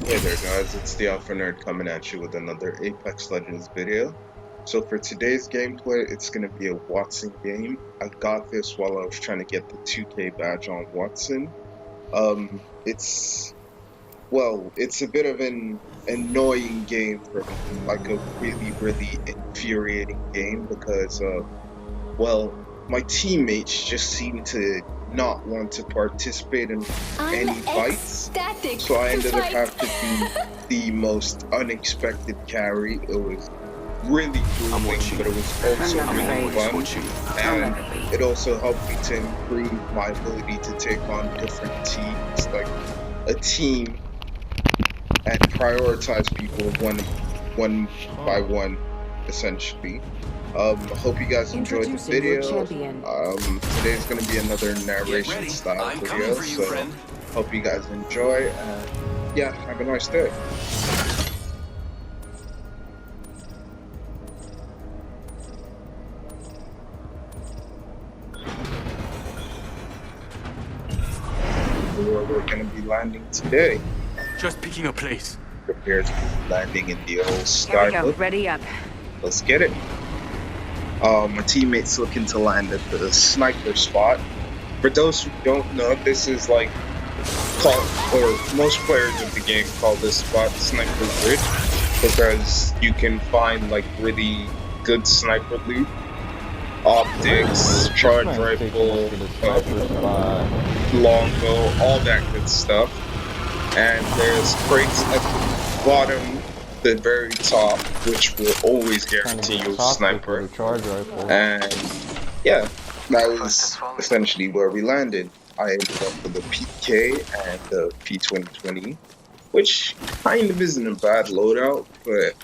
Hey there guys, it's the Alpha Nerd coming at you with another Apex Legends video. So for today's gameplay, it's going to be a Watson game. I got this while I was trying to get the 2K badge on Watson. It's a bit of an annoying game for me, like a really infuriating game because my teammates just seem to not want to participate in I'm any fights. ecstatic So I to ended up fight. having to be the most unexpected carry. It was really I'm grueling, watching. but it was also I'm really always fun. watching. And it also helped me to improve my ability to take on different teams, like a team, and prioritize people one by one, essentially. Hope you guys enjoyed the Introducing your video. champion. Today's gonna be another Get narration ready. style I'm coming video, for you, so friend. hope you guys enjoy, and yeah, have a nice day. Where we're gonna be landing today. Just picking a place. Prepared to be landing in the old Here we go. skybook. Ready up. Let's get it. My teammate's looking to land at the sniper spot. For those who don't know, this is like called, or most players of the game call this spot Sniper Ridge, because you can find like really good sniper loot, optics, charge rifle, longbow, all that good stuff. And there's crates at the bottom, the very top, which will always guarantee you a sniper. And yeah, that was essentially where we landed. I ended up with a PK and the P2020, which kind of isn't a bad loadout, but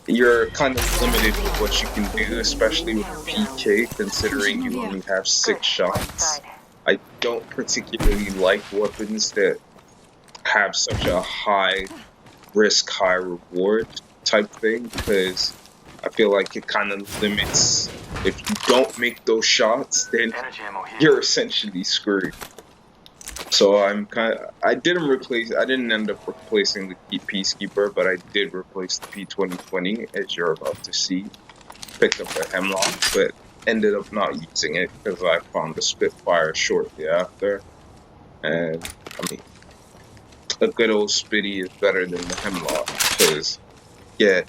you're kind of limited with what you can do, especially with the PK, considering you only have 6 shots. I don't particularly like weapons that have such a high risk, high reward type thing, because I feel like it kind of limits, if you don't make those shots, then you're essentially screwed. So I didn't end up replacing the Peacekeeper, but I did replace the P2020, as you're about to see. Picked up a Hemlock, but ended up not using it because I found the Spitfire shortly after. And I mean, a good old Spitty is better than the Hemlock, because yeah,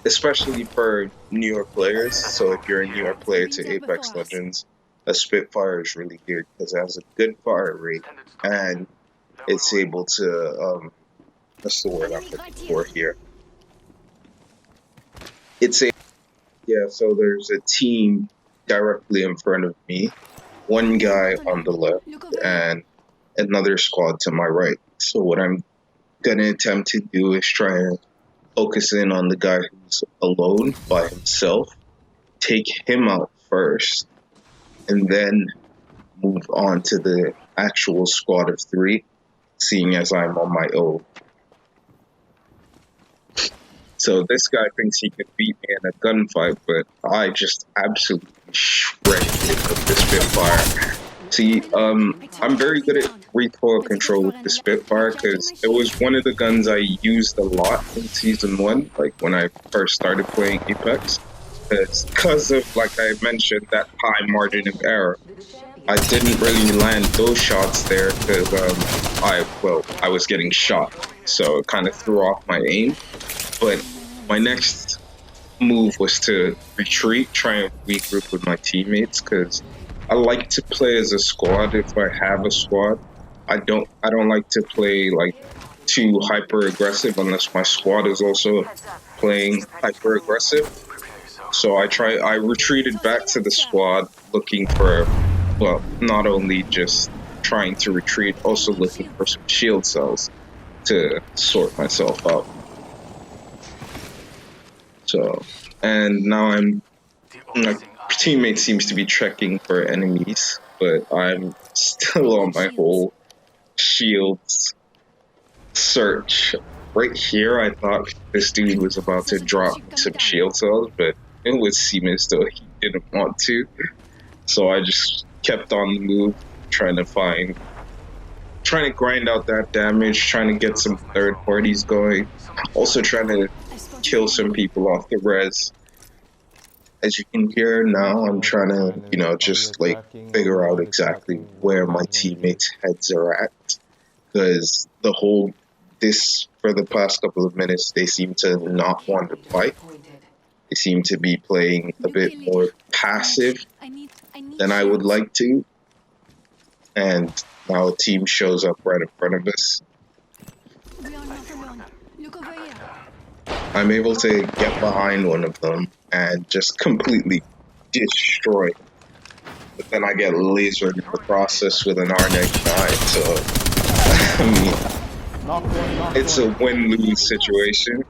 especially for newer players. So if you're a newer player to Apex Legends, a Spitfire is really good because it has a good fire rate, and it's able to what's the word I'm looking for here? So there's a team directly in front of me, one guy on the left, and another squad to my right. So what I'm gonna attempt to do is try and focus in on the guy who's alone by himself, take him out first, and then move on to the actual squad of 3, seeing as I'm on my own. So this guy thinks he can beat me in a gunfight, but I just absolutely shredded him with the Spitfire. See, I'm very good at recoil control with the Spitfire because it was one of the guns I used a lot in Season 1, like when I first started playing Apex. Because of, like I mentioned, that high margin of error, I didn't really land those shots there because I was getting shot, so it kind of threw off my aim. But my next move was to retreat, try and regroup with my teammates, because I like to play as a squad if I have a squad. I don't like to play like too hyper aggressive unless my squad is also playing hyper aggressive. So I retreated back to the squad looking for, well, not only just trying to retreat, also looking for some shield cells to sort myself out. So, and now my teammate seems to be checking for enemies, but I'm still on my whole shields search. Right here, I thought this dude was about to drop some shield cells, but it would seem as though he didn't want to. So I just kept on the move, trying to find trying to grind out that damage, trying to get some third parties going. Also trying to kill some people off the res. As you can hear now, I'm trying to, you know, just like figure out exactly where my teammates' heads are at. Because for the past couple of minutes, they seem to not want to fight. They seem to be playing a bit more passive than I would like to. And now a team shows up right in front of us. I'm able to get behind one of them and just completely destroy. But then I get lasered in the process with an R99, so I mean, it's a win-lose situation.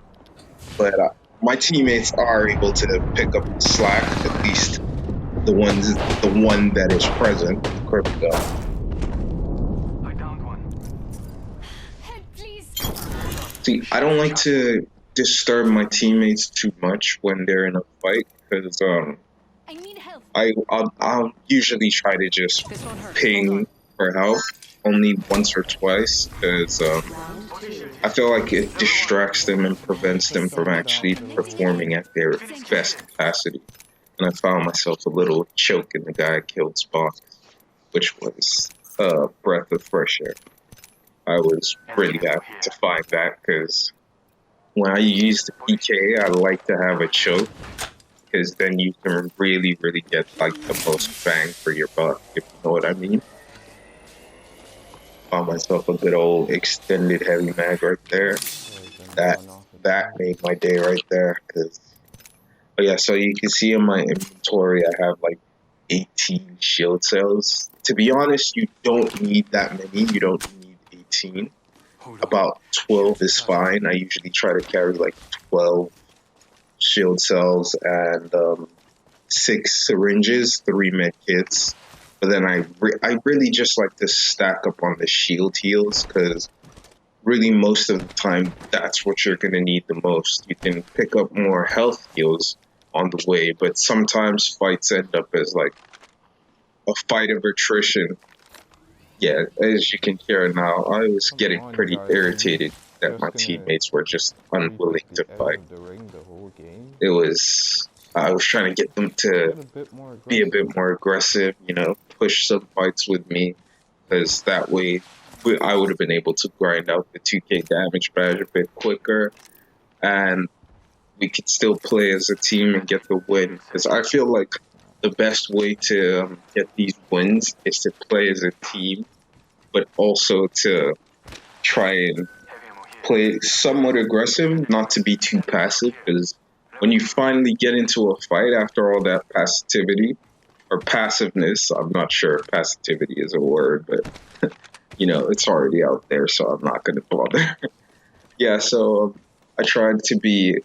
But my teammates are able to pick up the slack, at least the one that is present, Crypto. I downed one. Help, please. See, I don't like to disturb my teammates too much when they're in a fight, because I need help. I'll usually try to just ping for help only once or twice, because I feel like it distracts them and prevents them from actually performing at their best capacity. And I found myself a little choking the guy I killed Spock, which was a breath of fresh air. I was really happy to find that, because when I use the PK, I like to have a choke, because then you can really, really get like the most bang for your buck, if you know what I mean. Found myself a good old extended heavy mag right there. That made my day right there. But yeah, so you can see in my inventory, I have like 18 shield cells. To be honest, you don't need that many. You don't need 18. About 12 is fine. I usually try to carry like 12 shield cells and 6 syringes, 3 med kits. But then I really just like to stack up on the shield heals, because really most of the time that's what you're going to need the most. You can pick up more health heals on the way, but sometimes fights end up as like a fight of attrition. Yeah, as you can hear now, I was getting pretty irritated that my teammates were just unwilling to fight. I was trying to get them to be a bit more aggressive, you know, push some fights with me, because that way I would have been able to grind out the 2k damage badge a bit quicker, and we could still play as a team and get the win. Because I feel like the best way to get these wins is to play as a team, but also to try and play somewhat aggressive, not to be too passive, because when you finally get into a fight after all that passivity, or passiveness, I'm not sure if passivity is a word, but you know, it's already out there, so I'm not going to bother. Yeah, so I tried to be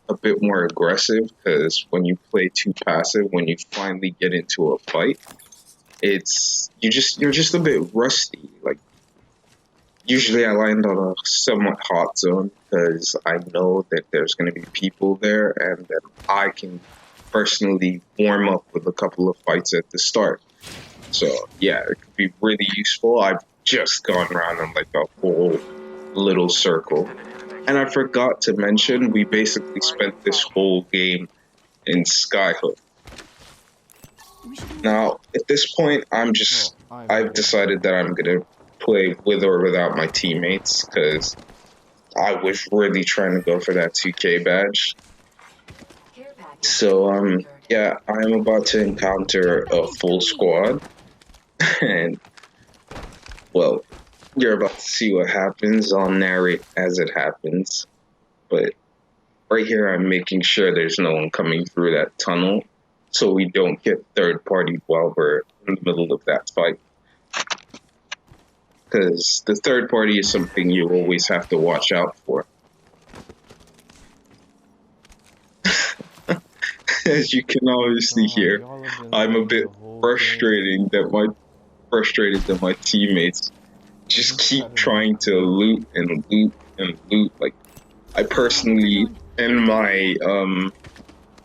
a bit more aggressive, because when you play too passive, when you finally get into a fight, you're just a bit rusty. Like, usually I land on a somewhat hot zone, because I know that there's going to be people there, and that I can personally warm up with a couple of fights at the start. So yeah, it could be really useful. I've just gone around in like a whole little circle. And I forgot to mention, we basically spent this whole game in Skyhook. Now, at this point, I've decided that I'm going to play with or without my teammates, because I was really trying to go for that 2K badge. So, yeah, I'm about to encounter a full squad, and, well, you're about to see what happens. I'll narrate as it happens, but right here I'm making sure there's no one coming through that tunnel, so we don't get third party while we're in the middle of that fight. Because the third party is something you always have to watch out for. As you can obviously hear, I'm a bit frustrated that my teammates just keep trying to loot and loot and loot. Like, I personally, in my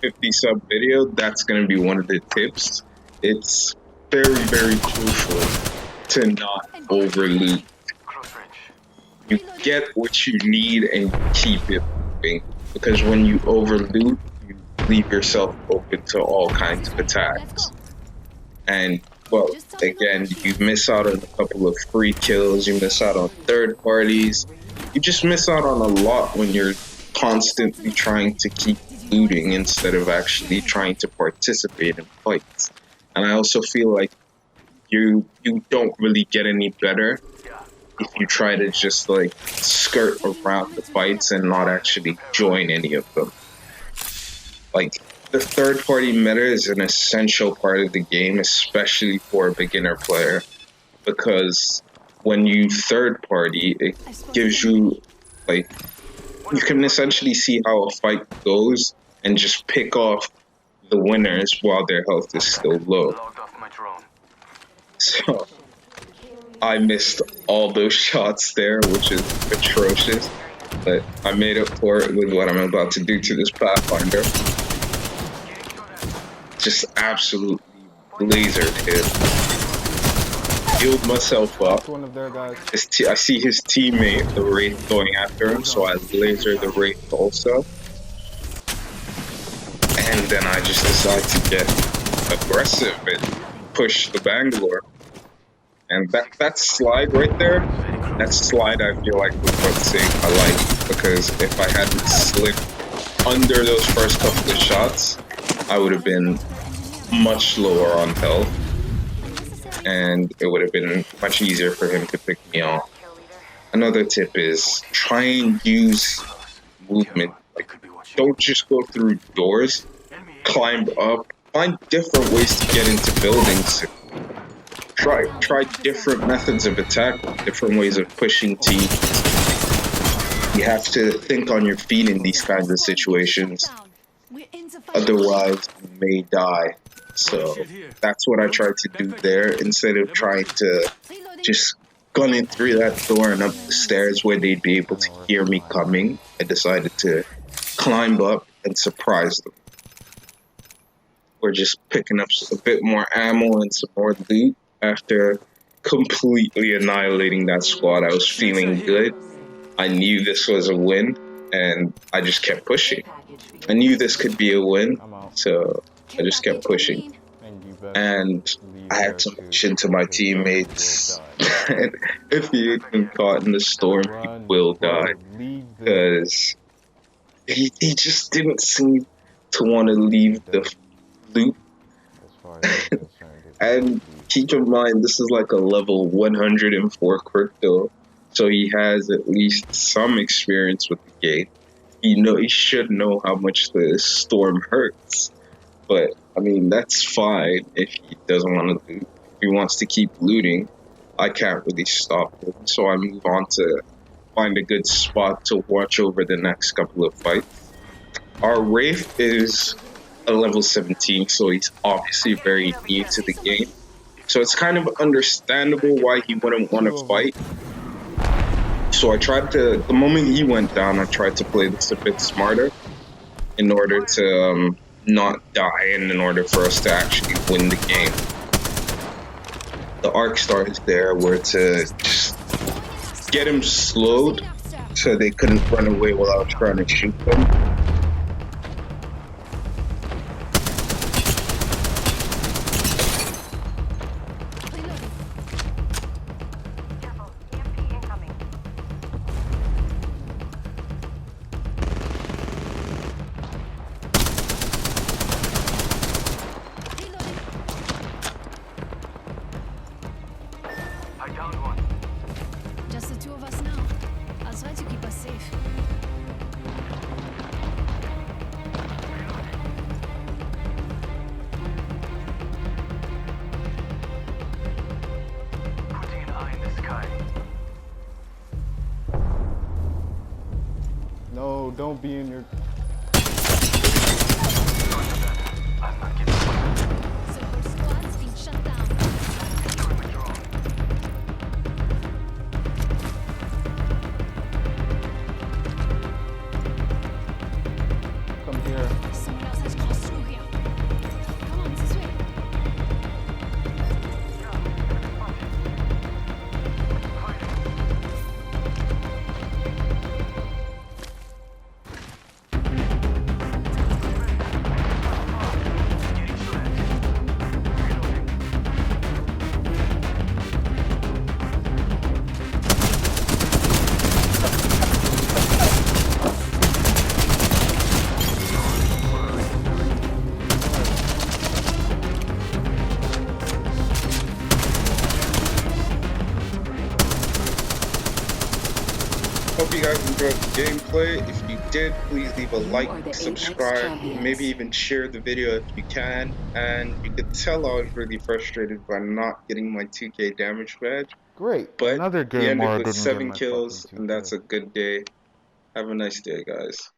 50 sub video, that's going to be one of the tips. It's very, very crucial to not over loot, you get what you need and you keep it moving. Because when you overloot, you leave yourself open to all kinds of attacks. And well, again, you miss out on a couple of free kills, you miss out on third parties, you just miss out on a lot when you're constantly trying to keep looting instead of actually trying to participate in fights. And I also feel like you don't really get any better if you try to just like skirt around the fights and not actually join any of them. Like the third party meta is an essential part of the game, especially for a beginner player, because when you third party, it gives you like you can essentially see how a fight goes and just pick off the winners while their health is still low. Logged off my drone. So I missed all those shots there, which is atrocious. But I made up for it with what I'm about to do to this Pathfinder. Just absolutely lasered him. Healed myself up. One of their guys. I see his teammate, the Wraith, going after him, so I laser the Wraith also. And then I just decide to get aggressive and push the Bangalore. And that slide right there, that slide I feel like was what saved my life. Because if I hadn't slid under those first couple of shots, I would have been much lower on health. And it would have been much easier for him to pick me off. Another tip is try and use movement. Like, don't just go through doors, climb up, find different ways to get into buildings. Try different methods of attack, different ways of pushing teams. You have to think on your feet in these kinds of situations. Otherwise, you may die. So that's what I tried to do there. Instead of trying to just gun it through that door and up the stairs where they'd be able to hear me coming, I decided to climb up and surprise them. We're just picking up a bit more ammo and some more loot. After completely annihilating that squad, I was feeling good. I knew this was a win, and I just kept pushing. I knew this could be a win, so I just kept pushing. And I had to mention to my teammates, if he had been caught in the storm, he will die. Because he just didn't seem to want to leave the loot. And keep in mind, this is like a level 104 crypto, so he has at least some experience with the game. He should know how much the storm hurts. But I mean, that's fine if he doesn't want to loot. If he wants to keep looting, I can't really stop him. So I move on to find a good spot to watch over the next couple of fights. Our Wraith is a level 17, so he's obviously very new to the game. So it's kind of understandable why he wouldn't want to fight. So I tried to, the moment he went down, I tried to play this a bit smarter in order to not die and in order for us to actually win the game. The arc stars there were to just get him slowed so they couldn't run away while I was trying to shoot them. I downed one. Just the two of us now. I'll try to keep us safe. Putting an eye in the sky. No, don't be in your... I'm not getting away. Support squad's been shut down. Destroy my drone. Come here. Someone else has crossed through here. Come on, this way. hope you guys enjoyed the gameplay. If you did, please leave a You are the like, Apex subscribe, champions. maybe even share the video if you can. And you could tell I was really frustrated by not getting my 2K damage badge. Great. But Another he game ended where I with didn't get 7 my fucking kills, and 2K. that's a good day. Have a nice day, guys.